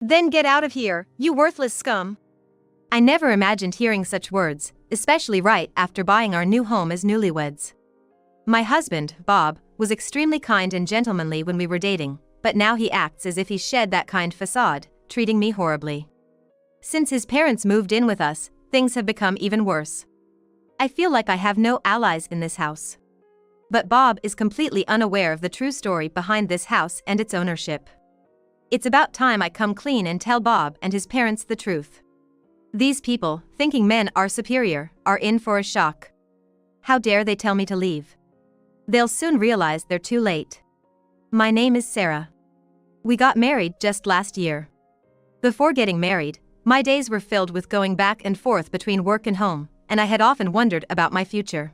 Then get out of here, you worthless scum. I never imagined hearing such words, especially right after buying our new home as newlyweds. My husband, Bob, was extremely kind and gentlemanly when we were dating, but now he acts as if he shed that kind facade, treating me horribly. Since his parents moved in with us, things have become even worse. I feel like I have no allies in this house. But Bob is completely unaware of the true story behind this house and its ownership. It's about time I come clean and tell Bob and his parents the truth. These people, thinking men are superior, are in for a shock. How dare they tell me to leave? They'll soon realize they're too late. My name is Sarah. We got married just last year. Before getting married, my days were filled with going back and forth between work and home, and I had often wondered about my future.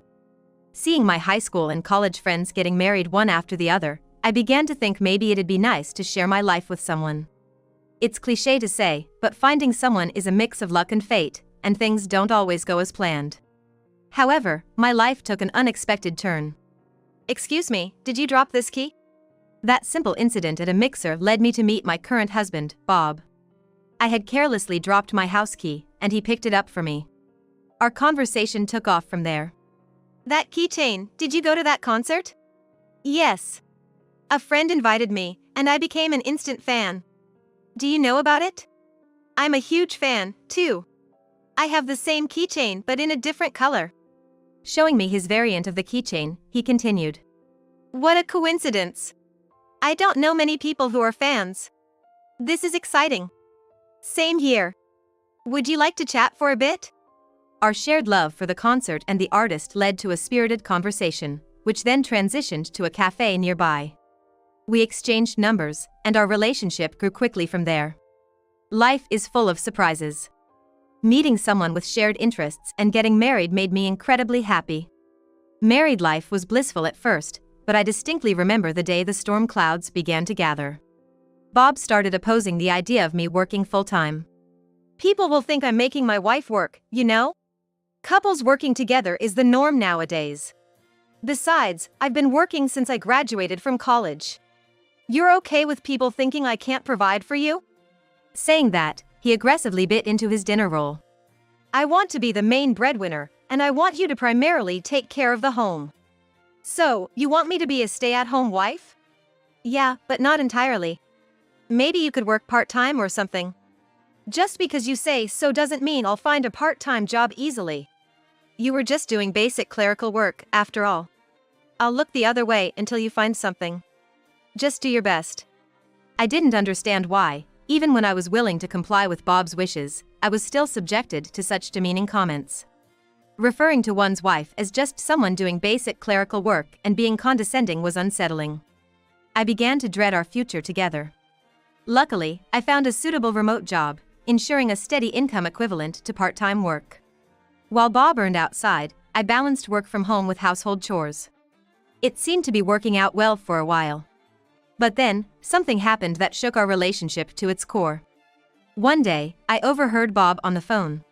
Seeing my high school and college friends getting married one after the other, I began to think maybe it'd be nice to share my life with someone. It's cliché to say, but finding someone is a mix of luck and fate, and things don't always go as planned. However, my life took an unexpected turn. Excuse me, did you drop this key? That simple incident at a mixer led me to meet my current husband, Bob. I had carelessly dropped my house key, and he picked it up for me. Our conversation took off from there. That keychain, did you go to that concert? Yes. A friend invited me, and I became an instant fan. Do you know about it? I'm a huge fan, too. I have the same keychain but in a different color. Showing me his variant of the keychain, he continued. What a coincidence. I don't know many people who are fans. This is exciting. Same here. Would you like to chat for a bit? Our shared love for the concert and the artist led to a spirited conversation, which then transitioned to a cafe nearby. We exchanged numbers, and our relationship grew quickly from there. Life is full of surprises. Meeting someone with shared interests and getting married made me incredibly happy. Married life was blissful at first, but I distinctly remember the day the storm clouds began to gather. Bob started opposing the idea of me working full-time. People will think I'm making my wife work, you know? Couples working together is the norm nowadays. Besides, I've been working since I graduated from college. You're okay with people thinking I can't provide for you? Saying that, he aggressively bit into his dinner roll. I want to be the main breadwinner, and I want you to primarily take care of the home. So, you want me to be a stay-at-home wife? Yeah, but not entirely. Maybe you could work part-time or something. Just because you say so doesn't mean I'll find a part-time job easily. You were just doing basic clerical work, after all. I'll look the other way until you find something. Just do your best. I didn't understand why, even when I was willing to comply with Bob's wishes, I was still subjected to such demeaning comments. Referring to one's wife as just someone doing basic clerical work and being condescending was unsettling. I began to dread our future together. Luckily, I found a suitable remote job, ensuring a steady income equivalent to part-time work. While Bob earned outside, I balanced work from home with household chores. It seemed to be working out well for a while. But then, something happened that shook our relationship to its core. One day, I overheard Bob on the phone.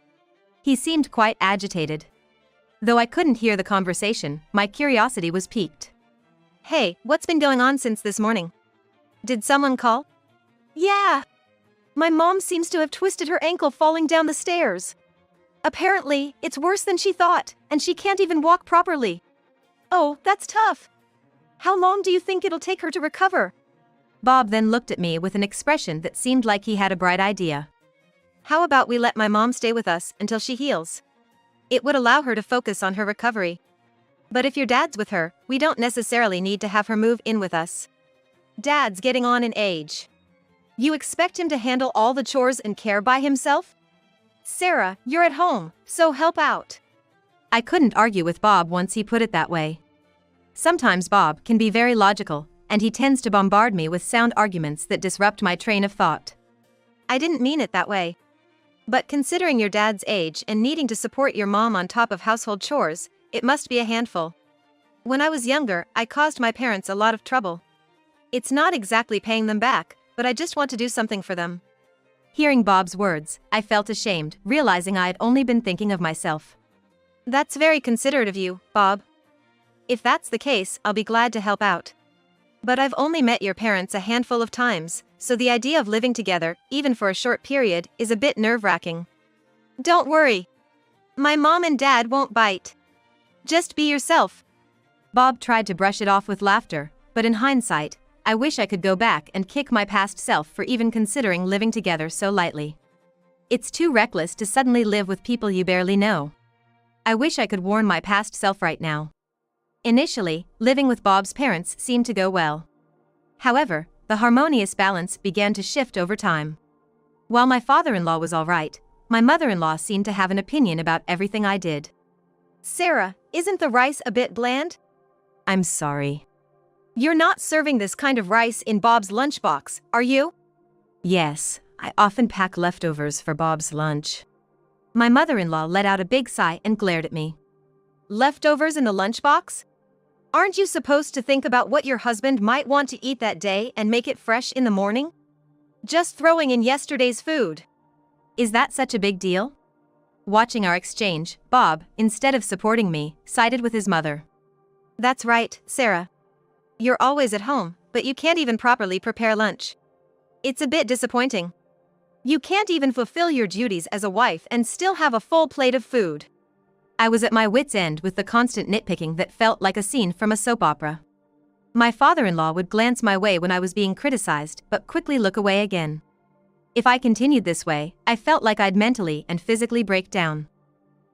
He seemed quite agitated. Though I couldn't hear the conversation, my curiosity was piqued. Hey, what's been going on since this morning? Did someone call? Yeah. My mom seems to have twisted her ankle falling down the stairs. Apparently, it's worse than she thought, and she can't even walk properly. Oh, that's tough. How long do you think it'll take her to recover? Bob then looked at me with an expression that seemed like he had a bright idea. How about we let my mom stay with us until she heals? It would allow her to focus on her recovery. But if your dad's with her, we don't necessarily need to have her move in with us. Dad's getting on in age. You expect him to handle all the chores and care by himself? Sarah, you're at home, so help out. I couldn't argue with Bob once he put it that way. Sometimes Bob can be very logical, and he tends to bombard me with sound arguments that disrupt my train of thought. I didn't mean it that way. But considering your dad's age and needing to support your mom on top of household chores, it must be a handful. When I was younger, I caused my parents a lot of trouble. It's not exactly paying them back, but I just want to do something for them. Hearing Bob's words, I felt ashamed, realizing I had only been thinking of myself. That's very considerate of you, Bob. If that's the case, I'll be glad to help out. But I've only met your parents a handful of times, so the idea of living together, even for a short period, is a bit nerve-wracking. Don't worry. My mom and dad won't bite. Just be yourself. Bob tried to brush it off with laughter, but in hindsight, I wish I could go back and kick my past self for even considering living together so lightly. It's too reckless to suddenly live with people you barely know. I wish I could warn my past self right now. Initially, living with Bob's parents seemed to go well. However, the harmonious balance began to shift over time. While my father-in-law was all right, my mother-in-law seemed to have an opinion about everything I did. Sarah, isn't the rice a bit bland? I'm sorry. You're not serving this kind of rice in Bob's lunchbox, are you? Yes, I often pack leftovers for Bob's lunch. My mother-in-law let out a big sigh and glared at me. Leftovers in the lunchbox? Aren't you supposed to think about what your husband might want to eat that day and make it fresh in the morning? Just throwing in yesterday's food. Is that such a big deal? Watching our exchange, Bob, instead of supporting me, sided with his mother. That's right, Sarah. You're always at home, but you can't even properly prepare lunch. It's a bit disappointing. You can't even fulfill your duties as a wife and still have a full plate of food. I was at my wit's end with the constant nitpicking that felt like a scene from a soap opera. My father-in-law would glance my way when I was being criticized, but quickly look away again. If I continued this way, I felt like I'd mentally and physically break down.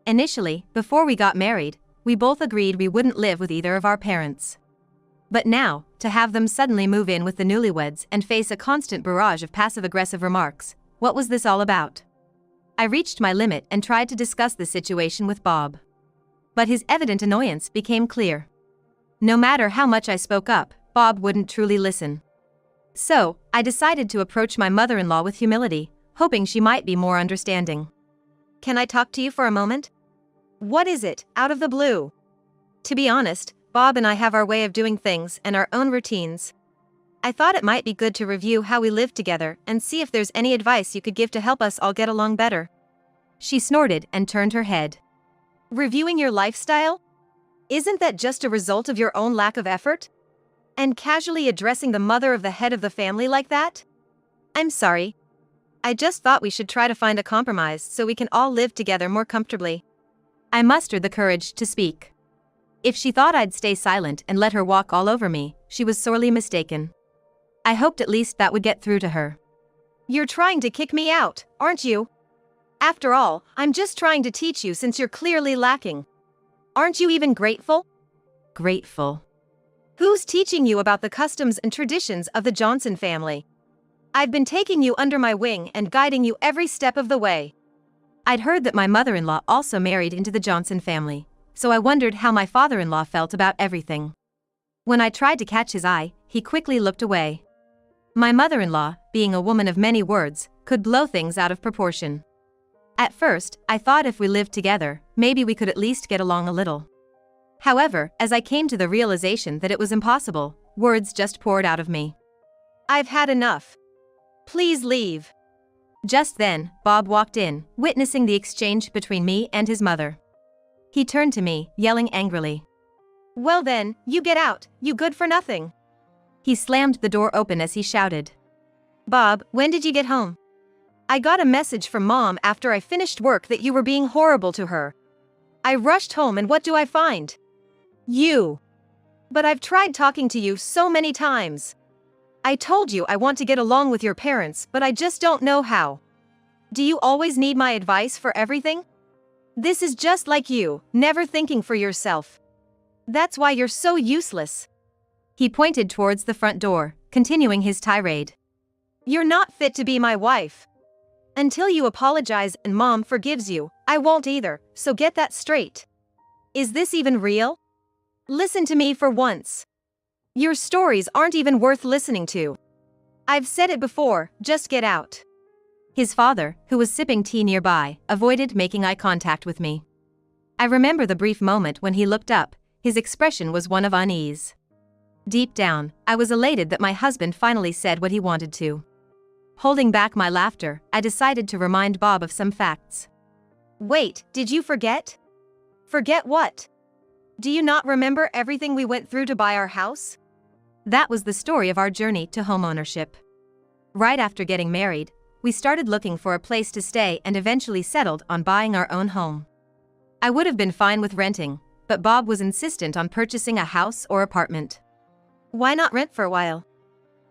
Initially, before we got married, we both agreed we wouldn't live with either of our parents. But now, to have them suddenly move in with the newlyweds and face a constant barrage of passive-aggressive remarks, what was this all about? I reached my limit and tried to discuss the situation with Bob. But his evident annoyance became clear. No matter how much I spoke up, Bob wouldn't truly listen. So, I decided to approach my mother-in-law with humility, hoping she might be more understanding. Can I talk to you for a moment? What is it, out of the blue? To be honest, Bob and I have our way of doing things and our own routines. I thought it might be good to review how we live together and see if there's any advice you could give to help us all get along better. She snorted and turned her head. Reviewing your lifestyle? Isn't that just a result of your own lack of effort? And casually addressing the mother of the head of the family like that? I'm sorry. I just thought we should try to find a compromise so we can all live together more comfortably. I mustered the courage to speak. If she thought I'd stay silent and let her walk all over me, she was sorely mistaken. I hoped at least that would get through to her. You're trying to kick me out, aren't you? After all, I'm just trying to teach you since you're clearly lacking. Aren't you even grateful? Grateful. Who's teaching you about the customs and traditions of the Johnson family? I've been taking you under my wing and guiding you every step of the way. I'd heard that my mother-in-law also married into the Johnson family, so I wondered how my father-in-law felt about everything. When I tried to catch his eye, he quickly looked away. My mother-in-law, being a woman of many words, could blow things out of proportion. At first, I thought if we lived together, maybe we could at least get along a little. However, as I came to the realization that it was impossible, words just poured out of me. I've had enough. Please leave. Just then, Bob walked in, witnessing the exchange between me and his mother. He turned to me, yelling angrily. Well then, you get out, you good for nothing. He slammed the door open as he shouted. Bob, when did you get home? I got a message from Mom after I finished work that you were being horrible to her. I rushed home and what do I find? You. But I've tried talking to you so many times. I told you I want to get along with your parents, but I just don't know how. Do you always need my advice for everything? This is just like you, never thinking for yourself. That's why you're so useless. He pointed towards the front door, continuing his tirade. You're not fit to be my wife. Until you apologize and Mom forgives you, I won't either, so get that straight. Is this even real? Listen to me for once. Your stories aren't even worth listening to. I've said it before, just get out. His father, who was sipping tea nearby, avoided making eye contact with me. I remember the brief moment when he looked up, his expression was one of unease. Deep down, I was elated that my husband finally said what he wanted to. Holding back my laughter, I decided to remind Bob of some facts. Wait, did you forget? Forget what? Do you not remember everything we went through to buy our house? That was the story of our journey to homeownership. Right after getting married, we started looking for a place to stay and eventually settled on buying our own home. I would have been fine with renting, but Bob was insistent on purchasing a house or apartment. Why not rent for a while?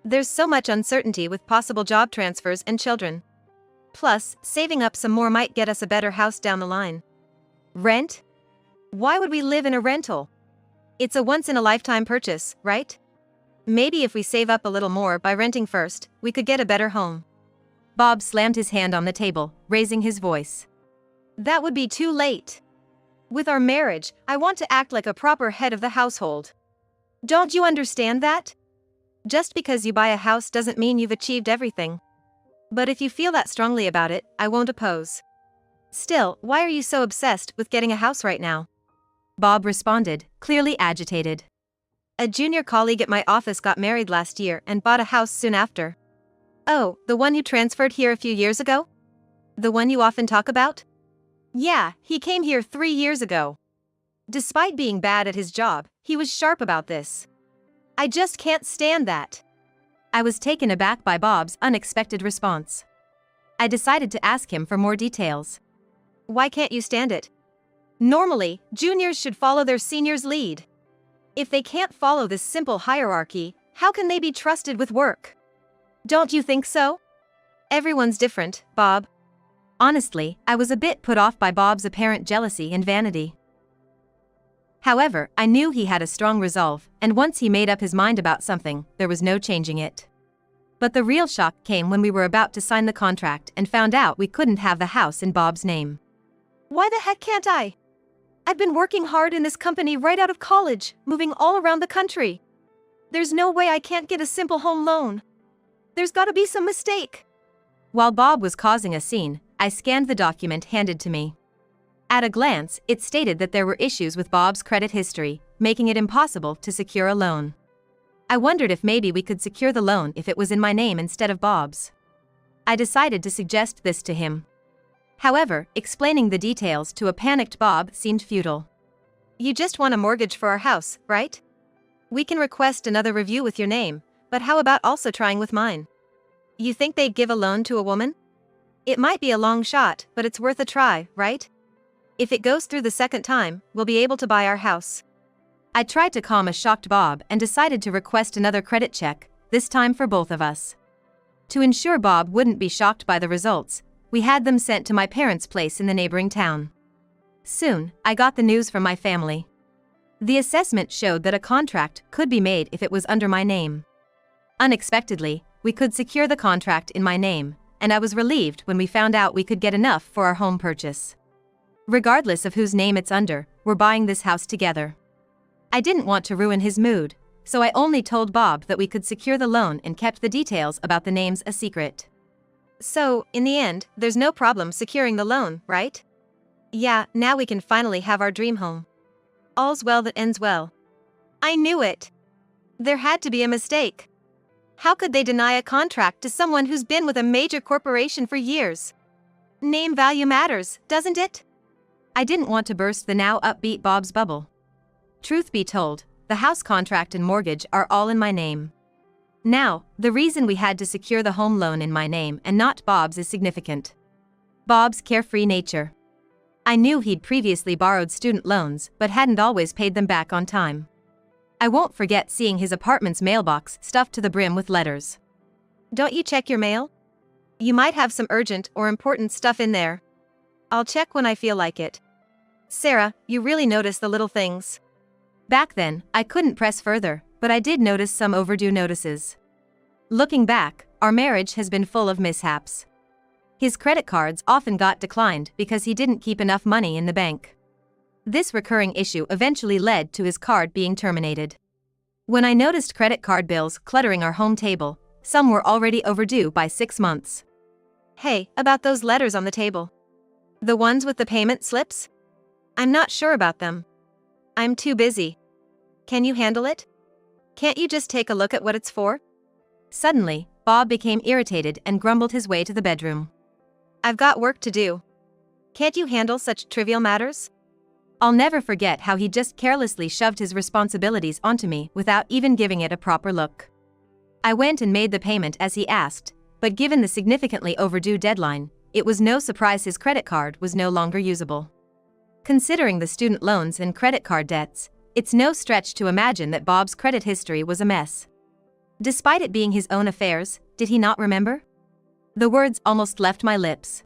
There's so much uncertainty with possible job transfers and children. Plus, saving up some more might get us a better house down the line. Rent? Why would we live in a rental? It's a once-in-a-lifetime purchase, right? Maybe if we save up a little more by renting first, we could get a better home. Bob slammed his hand on the table, raising his voice. That would be too late. With our marriage, I want to act like a proper head of the household. Don't you understand that? Just because you buy a house doesn't mean you've achieved everything. But if you feel that strongly about it, I won't oppose. Still, why are you so obsessed with getting a house right now? Bob responded, clearly agitated. A junior colleague at my office got married last year and bought a house soon after. Oh, the one you transferred here a few years ago? The one you often talk about? Yeah, he came here 3 years ago. Despite being bad at his job, he was sharp about this. I just can't stand that. I was taken aback by Bob's unexpected response. I decided to ask him for more details. Why can't you stand it? Normally, juniors should follow their seniors' lead. If they can't follow this simple hierarchy, how can they be trusted with work? Don't you think so? Everyone's different, Bob. Honestly, I was a bit put off by Bob's apparent jealousy and vanity. However, I knew he had a strong resolve, and once he made up his mind about something, there was no changing it. But the real shock came when we were about to sign the contract and found out we couldn't have the house in Bob's name. Why the heck can't I? I've been working hard in this company right out of college, moving all around the country. There's no way I can't get a simple home loan. There's gotta be some mistake. While Bob was causing a scene, I scanned the document handed to me. At a glance, it stated that there were issues with Bob's credit history, making it impossible to secure a loan. I wondered if maybe we could secure the loan if it was in my name instead of Bob's. I decided to suggest this to him. However, explaining the details to a panicked Bob seemed futile. You just want a mortgage for our house, right? We can request another review with your name, but how about also trying with mine? You think they'd give a loan to a woman? It might be a long shot, but it's worth a try, right? If it goes through the second time, we'll be able to buy our house. I tried to calm a shocked Bob and decided to request another credit check, this time for both of us. To ensure Bob wouldn't be shocked by the results, we had them sent to my parents' place in the neighboring town. Soon, I got the news from my family. The assessment showed that a contract could be made if it was under my name. Unexpectedly, we could secure the contract in my name, and I was relieved when we found out we could get enough for our home purchase. Regardless of whose name it's under, we're buying this house together. I didn't want to ruin his mood, so I only told Bob that we could secure the loan and kept the details about the names a secret. So, in the end, there's no problem securing the loan, right? Yeah, now we can finally have our dream home. All's well that ends well. I knew it. There had to be a mistake. How could they deny a contract to someone who's been with a major corporation for years? Name value matters, doesn't it? I didn't want to burst the now upbeat Bob's bubble. Truth be told, the house contract and mortgage are all in my name. Now, the reason we had to secure the home loan in my name and not Bob's is significant. Bob's carefree nature. I knew he'd previously borrowed student loans but hadn't always paid them back on time. I won't forget seeing his apartment's mailbox stuffed to the brim with letters. Don't you check your mail? You might have some urgent or important stuff in there. I'll check when I feel like it. Sarah, you really notice the little things. Back then, I couldn't press further, but I did notice some overdue notices. Looking back, our marriage has been full of mishaps. His credit cards often got declined because he didn't keep enough money in the bank. This recurring issue eventually led to his card being terminated. When I noticed credit card bills cluttering our home table, some were already overdue by 6 months. Hey, about those letters on the table. The ones with the payment slips? I'm not sure about them. I'm too busy. Can you handle it? Can't you just take a look at what it's for? Suddenly, Bob became irritated and grumbled his way to the bedroom. I've got work to do. Can't you handle such trivial matters? I'll never forget how he just carelessly shoved his responsibilities onto me without even giving it a proper look. I went and made the payment as he asked, but given the significantly overdue deadline, it was no surprise his credit card was no longer usable. Considering the student loans and credit card debts, it's no stretch to imagine that Bob's credit history was a mess. Despite it being his own affairs, did he not remember? The words almost left my lips.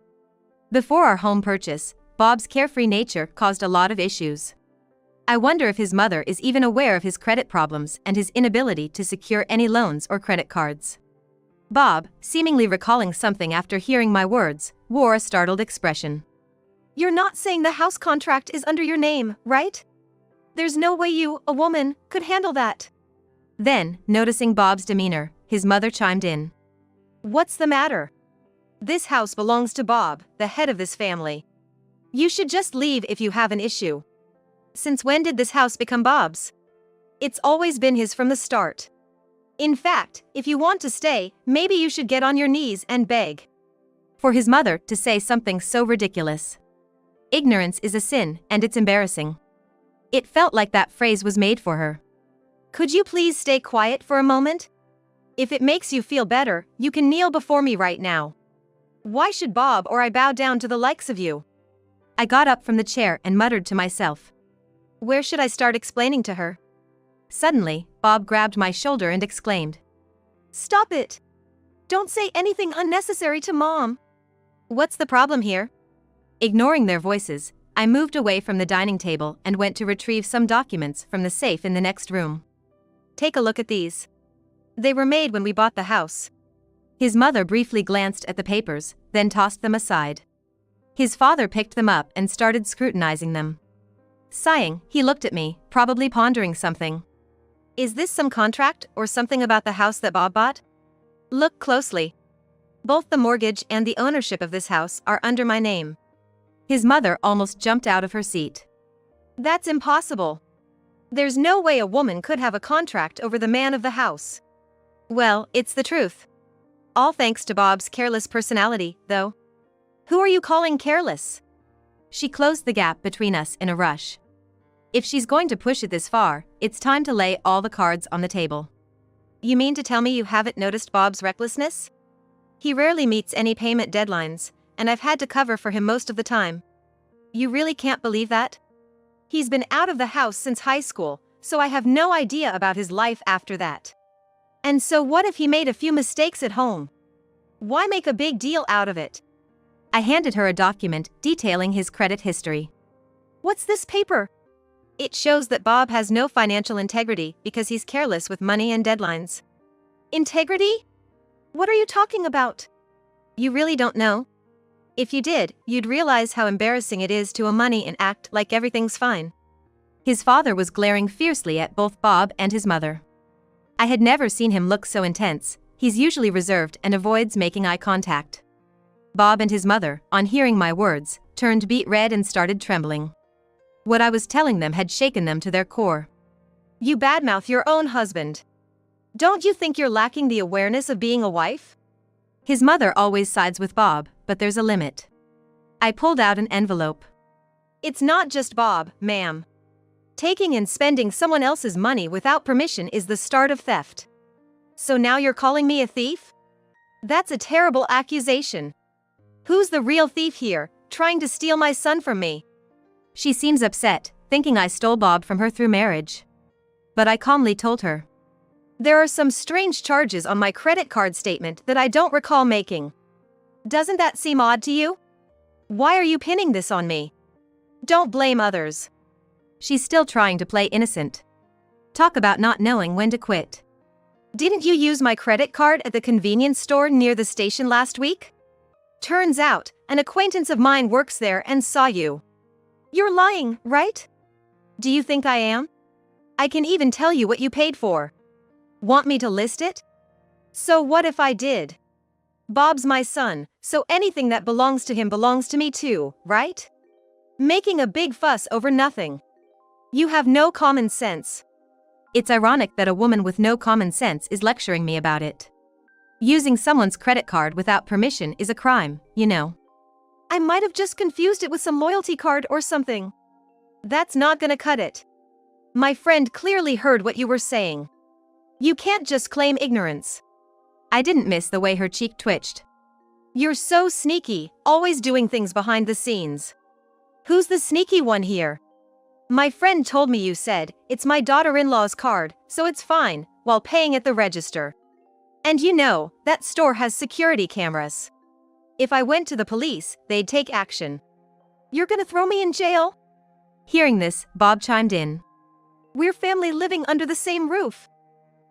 Before our home purchase, Bob's carefree nature caused a lot of issues. I wonder if his mother is even aware of his credit problems and his inability to secure any loans or credit cards. Bob, seemingly recalling something after hearing my words, wore a startled expression. You're not saying the house contract is under your name, right? There's no way you, a woman, could handle that. Then, noticing Bob's demeanor, his mother chimed in. What's the matter? This house belongs to Bob, the head of this family. You should just leave if you have an issue. Since when did this house become Bob's? It's always been his from the start. In fact, if you want to stay, maybe you should get on your knees and beg. For his mother to say something so ridiculous. Ignorance is a sin, and it's embarrassing. It felt like that phrase was made for her. Could you please stay quiet for a moment? If it makes you feel better, you can kneel before me right now. Why should Bob or I bow down to the likes of you? I got up from the chair and muttered to myself. Where should I start explaining to her? Suddenly, Bob grabbed my shoulder and exclaimed. Stop it! Don't say anything unnecessary to Mom. What's the problem here? Ignoring their voices, I moved away from the dining table and went to retrieve some documents from the safe in the next room. Take a look at these. They were made when we bought the house. His mother briefly glanced at the papers, then tossed them aside. His father picked them up and started scrutinizing them. Sighing, he looked at me, probably pondering something. Is this some contract or something about the house that Bob bought? Look closely. Both the mortgage and the ownership of this house are under my name. His mother almost jumped out of her seat. That's impossible. There's no way a woman could have a contract over the man of the house. Well, it's the truth. All thanks to Bob's careless personality, though. Who are you calling careless? She closed the gap between us in a rush. If she's going to push it this far, it's time to lay all the cards on the table. You mean to tell me you haven't noticed Bob's recklessness? He rarely meets any payment deadlines, and I've had to cover for him most of the time. You really can't believe that? He's been out of the house since high school, so I have no idea about his life after that. And so what if he made a few mistakes at home? Why make a big deal out of it? I handed her a document detailing his credit history. What's this paper? It shows that Bob has no financial integrity because he's careless with money and deadlines. Integrity? What are you talking about? You really don't know? If you did, you'd realize how embarrassing it is to owe money and act like everything's fine. His father was glaring fiercely at both Bob and his mother. I had never seen him look so intense. He's usually reserved and avoids making eye contact. Bob and his mother, on hearing my words, turned beet red and started trembling. What I was telling them had shaken them to their core. You badmouth your own husband. Don't you think you're lacking the awareness of being a wife? His mother always sides with Bob, but there's a limit. I pulled out an envelope. It's not just Bob, ma'am. Taking and spending someone else's money without permission is the start of theft. So now you're calling me a thief? That's a terrible accusation. Who's the real thief here, trying to steal my son from me? She seems upset, thinking I stole Bob from her through marriage. But I calmly told her. There are some strange charges on my credit card statement that I don't recall making. Doesn't that seem odd to you? Why are you pinning this on me? Don't blame others. She's still trying to play innocent. Talk about not knowing when to quit. Didn't you use my credit card at the convenience store near the station last week? Turns out, an acquaintance of mine works there and saw you. You're lying, right? Do you think I am? I can even tell you what you paid for. Want me to list it? So what if I did? Bob's my son, so anything that belongs to him belongs to me too, right? Making a big fuss over nothing. You have no common sense. It's ironic that a woman with no common sense is lecturing me about it. Using someone's credit card without permission is a crime, you know. I might have just confused it with some loyalty card or something. That's not gonna cut it. My friend clearly heard what you were saying. You can't just claim ignorance. I didn't miss the way her cheek twitched. You're so sneaky, always doing things behind the scenes. Who's the sneaky one here? My friend told me you said, it's my daughter-in-law's card, so it's fine, while paying at the register. And you know, that store has security cameras. If I went to the police, they'd take action. You're gonna throw me in jail? Hearing this, Bob chimed in. We're family living under the same roof.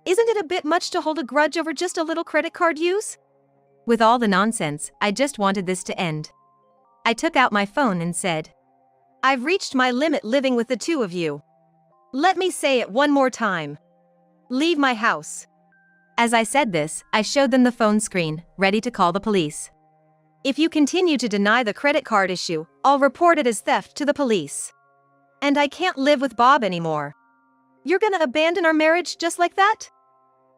Isn't it a bit much to hold a grudge over just a little credit card use? With all the nonsense, I just wanted this to end. I took out my phone and said, I've reached my limit living with the two of you. Let me say it one more time. Leave my house. As I said this, I showed them the phone screen, ready to call the police. If you continue to deny the credit card issue, I'll report it as theft to the police. And I can't live with Bob anymore. You're gonna abandon our marriage just like that?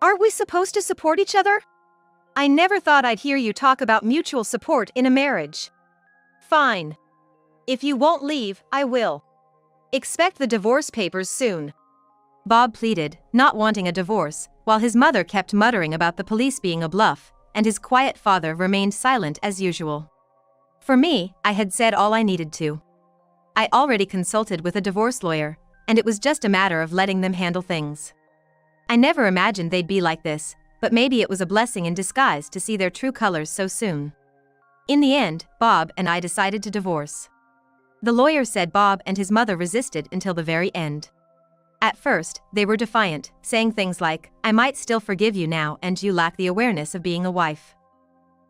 Aren't we supposed to support each other? I never thought I'd hear you talk about mutual support in a marriage. Fine. If you won't leave, I will. Expect the divorce papers soon. Bob pleaded, not wanting a divorce, while his mother kept muttering about the police being a bluff, and his quiet father remained silent as usual. For me, I had said all I needed to. I already consulted with a divorce lawyer, and it was just a matter of letting them handle things. I never imagined they'd be like this, but maybe it was a blessing in disguise to see their true colors so soon. In the end, Bob and I decided to divorce. The lawyer said Bob and his mother resisted until the very end. At first, they were defiant, saying things like, I might still forgive you now and you lack the awareness of being a wife.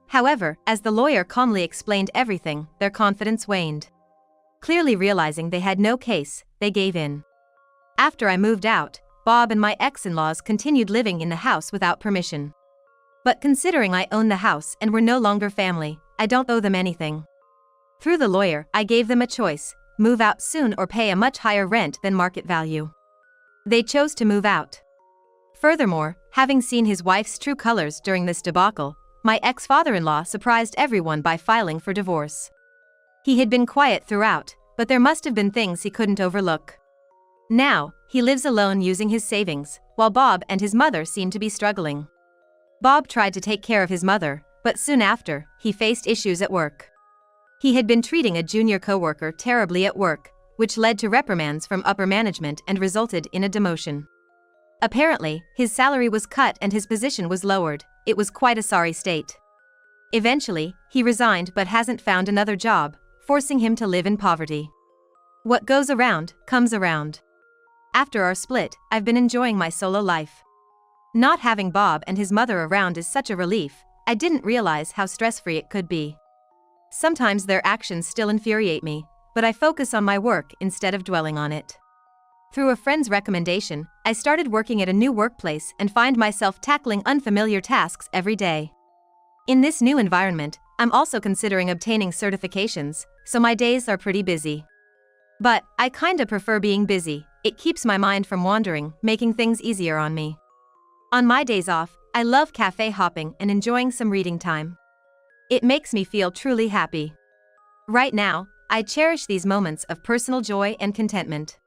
However, as the lawyer calmly explained everything, their confidence waned. Clearly realizing they had no case, they gave in. After I moved out, Bob and my ex-in-laws continued living in the house without permission. But considering I own the house and we're no longer family, I don't owe them anything. Through the lawyer, I gave them a choice, move out soon or pay a much higher rent than market value. They chose to move out. Furthermore, having seen his wife's true colors during this debacle, my ex-father-in-law surprised everyone by filing for divorce. He had been quiet throughout, but there must have been things he couldn't overlook. Now, he lives alone using his savings, while Bob and his mother seem to be struggling. Bob tried to take care of his mother, but soon after, he faced issues at work. He had been treating a junior coworker terribly at work, which led to reprimands from upper management and resulted in a demotion. Apparently, his salary was cut and his position was lowered. It was quite a sorry state. Eventually, he resigned but hasn't found another job, forcing him to live in poverty. What goes around, comes around. After our split, I've been enjoying my solo life. Not having Bob and his mother around is such a relief. I didn't realize how stress-free it could be. Sometimes their actions still infuriate me, but I focus on my work instead of dwelling on it. Through a friend's recommendation, I started working at a new workplace and find myself tackling unfamiliar tasks every day. In this new environment, I'm also considering obtaining certifications, so my days are pretty busy. But I kinda prefer being busy. It keeps my mind from wandering, making things easier on me. On my days off, I love cafe hopping and enjoying some reading time. It makes me feel truly happy. Right now, I cherish these moments of personal joy and contentment.